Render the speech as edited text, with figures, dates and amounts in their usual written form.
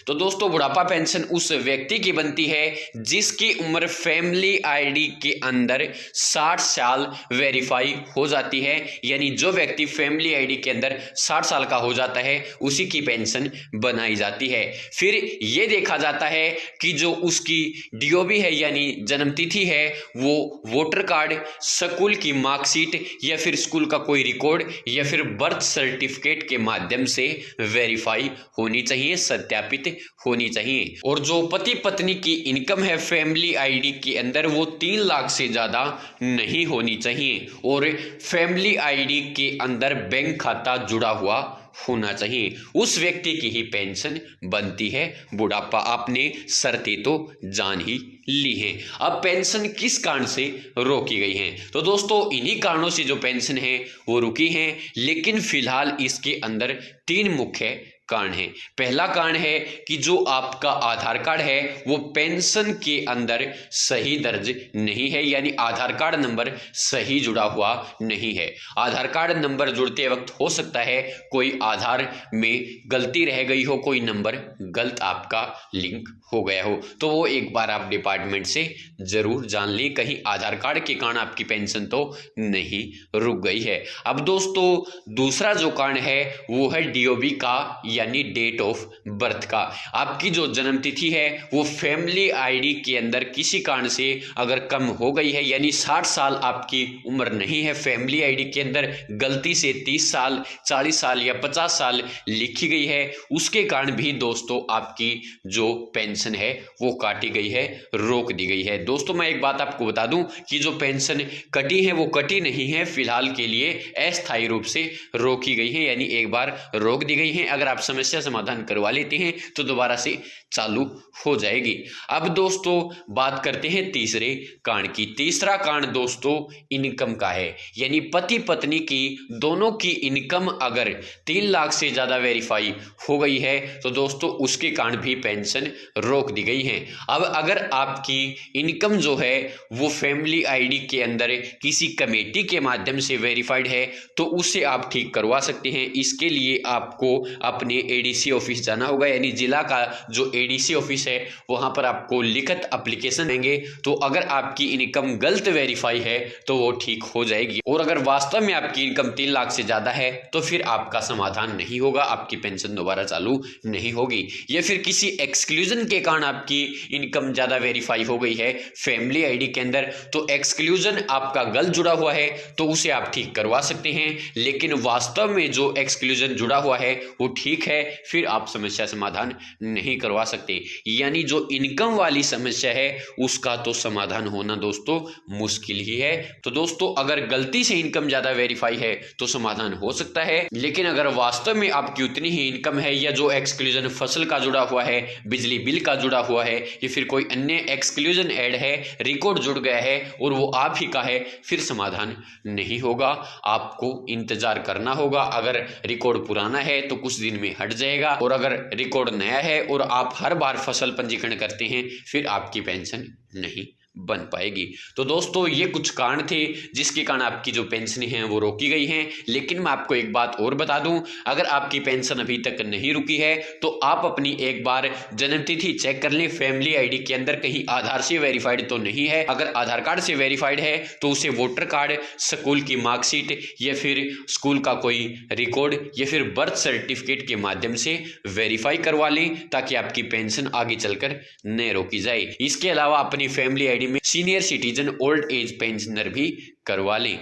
तो दोस्तों बुढ़ापा पेंशन उस व्यक्ति की बनती है जिसकी उम्र फैमिली आईडी के अंदर 60 साल वेरीफाई हो जाती है। यानी जो व्यक्ति फैमिली आईडी के अंदर 60 साल का हो जाता है उसी की पेंशन बनाई जाती है। फिर ये देखा जाता है कि जो उसकी डीओबी है यानी जन्मतिथि है वो वोटर कार्ड, स्कूल की मार्कशीट या फिर स्कूल का कोई रिकॉर्ड या फिर बर्थ सर्टिफिकेट के माध्यम से वेरीफाई होनी चाहिए, सत्यापित होनी चाहिए। और जो पति पत्नी की इनकम है फैमिली आईडी के अंदर वो 3 लाख से ज्यादा नहीं होनी चाहिए और फैमिली आईडी के अंदर बैंक खाता जुड़ा हुआ होना चाहिए। उस व्यक्ति की ही पेंशन बनती है। बुढ़ापा आपने शर्तें तो जान ही ली हैं। अब पेंशन किस कारण से रोकी गई है? तो दोस्तों इन्हीं कारणों से जो पेंशन है वो रुकी है, लेकिन फिलहाल इसके अंदर 3 मुख्य कारण है। पहला कारण है कि जो आपका आधार कार्ड है वो पेंशन के अंदर सही दर्ज नहीं है, यानी आधार कार्ड नंबर सही जुड़ा हुआ नहीं है। आधार कार्ड नंबर जुड़ते वक्त हो सकता है कोई आधार में गलती रह गई हो, कोई नंबर गलत आपका लिंक हो गया हो, तो वो एक बार आप डिपार्टमेंट से जरूर जान लें, कहीं आधार कार्ड के कारण आपकी पेंशन तो नहीं रुक गई है। अब दोस्तों दूसरा जो कारण है वो है डीओबी का यानी डेट ऑफ बर्थ का। आपकी जो जन्म तिथि है वो फैमिली आईडी के अंदर किसी कारण से अगर कम हो गई है, यानी 60 साल आपकी उम्र नहीं है, फैमिली आईडी के अंदर गलती से 30 साल, 40 साल या 50 साल लिखी गई है, उसके कारण भी दोस्तों आपकी जो पेंशन है वो काटी गई है, रोक दी गई है। दोस्तों मैं एक बात आपको बता दूं कि जो पेंशन कटी है वो कटी नहीं है, फिलहाल के लिए अस्थायी रूप से रोकी गई है, यानी एक बार रोक दी गई है। अगर आप समस्या समाधान करवा लेते हैं तो दोबारा से चालू हो जाएगी। अब दोस्तों बात करते हैं तीसरे कारण की। तीसरा कारण दोस्तों इनकम का है, यानी पति पत्नी की दोनों की इनकम अगर 3 लाख से ज्यादा वेरीफाई हो गई है तो दोस्तों उसके कारण भी पेंशन रोक दी गई है। अब अगर आपकी इनकम जो है वो फैमिली आईडी के अंदर किसी कमेटी के माध्यम से वेरीफाइड है तो उसे आप ठीक करवा सकते हैं। इसके लिए आपको अपने एडीसी ऑफिस जाना होगा, यानी जिला का जो एडीसी ऑफिस है वहां पर आपको लिखित एप्लीकेशन देंगे, तो अगर आपकी इनकम गलत वेरीफाई है तो वो ठीक हो जाएगी। और अगर वास्तव में आपकी इनकम 3 लाख से ज्यादा है तो फिर आपका समाधान नहीं होगा, आपकी पेंशन दोबारा चालू नहीं होगी। या फिर किसी एक्सक्लूजन के कारण आपकी इनकम ज्यादा वेरीफाई हो गई है फैमिली आईडी के अंदर, तो एक्सक्लूजन आपका गलत जुड़ा हुआ है तो उसे आप ठीक करवा सकते हैं, लेकिन वास्तव में जो एक्सक्लूजन जुड़ा हुआ है वो ठीक है, फिर आप समस्या समाधान नहीं करवा सकते। यानी जो इनकम वाली समस्या है उसका तो समाधान होना दोस्तों मुश्किल ही है। तो दोस्तों अगर गलती से इनकम ज्यादा वेरीफाई है तो समाधान हो सकता है, लेकिन अगर वास्तव में आपकी उतनी ही इनकम है या जो एक्सक्लूजन फसल का जुड़ा हुआ है, बिजली बिल का जुड़ा हुआ है या फिर कोई अन्य एक्सक्लूजन ऐड है, रिकॉर्ड जुड़ गया है और वो आप ही का है, फिर समाधान नहीं होगा, आपको इंतजार करना होगा। अगर रिकॉर्ड पुराना है तो कुछ दिन में हट जाएगा, और अगर रिकॉर्ड नया है और आप हर बार फसल पंजीकरण करते हैं फिर आपकी पेंशन नहीं बन पाएगी। तो दोस्तों ये कुछ कारण थे जिसके कारण आपकी जो पेंशन है वो रोकी गई हैं। लेकिन मैं आपको एक बात और बता दूं, अगर आपकी पेंशन अभी तक नहीं रुकी है तो आप अपनी एक बार जन्मतिथि चेक कर लें, फैमिली आईडी के अंदर कहीं आधार से वेरीफाइड तो नहीं है। अगर आधार कार्ड से वेरीफाइड है तो उसे वोटर कार्ड, स्कूल की मार्कशीट या फिर स्कूल का कोई रिकॉर्ड या फिर बर्थ सर्टिफिकेट के माध्यम से वेरीफाई करवा लें ताकि आपकी पेंशन आगे चलकर न रोकी जाए। इसके अलावा अपनी फैमिली में senior citizen old age pensioner भी करवा लें।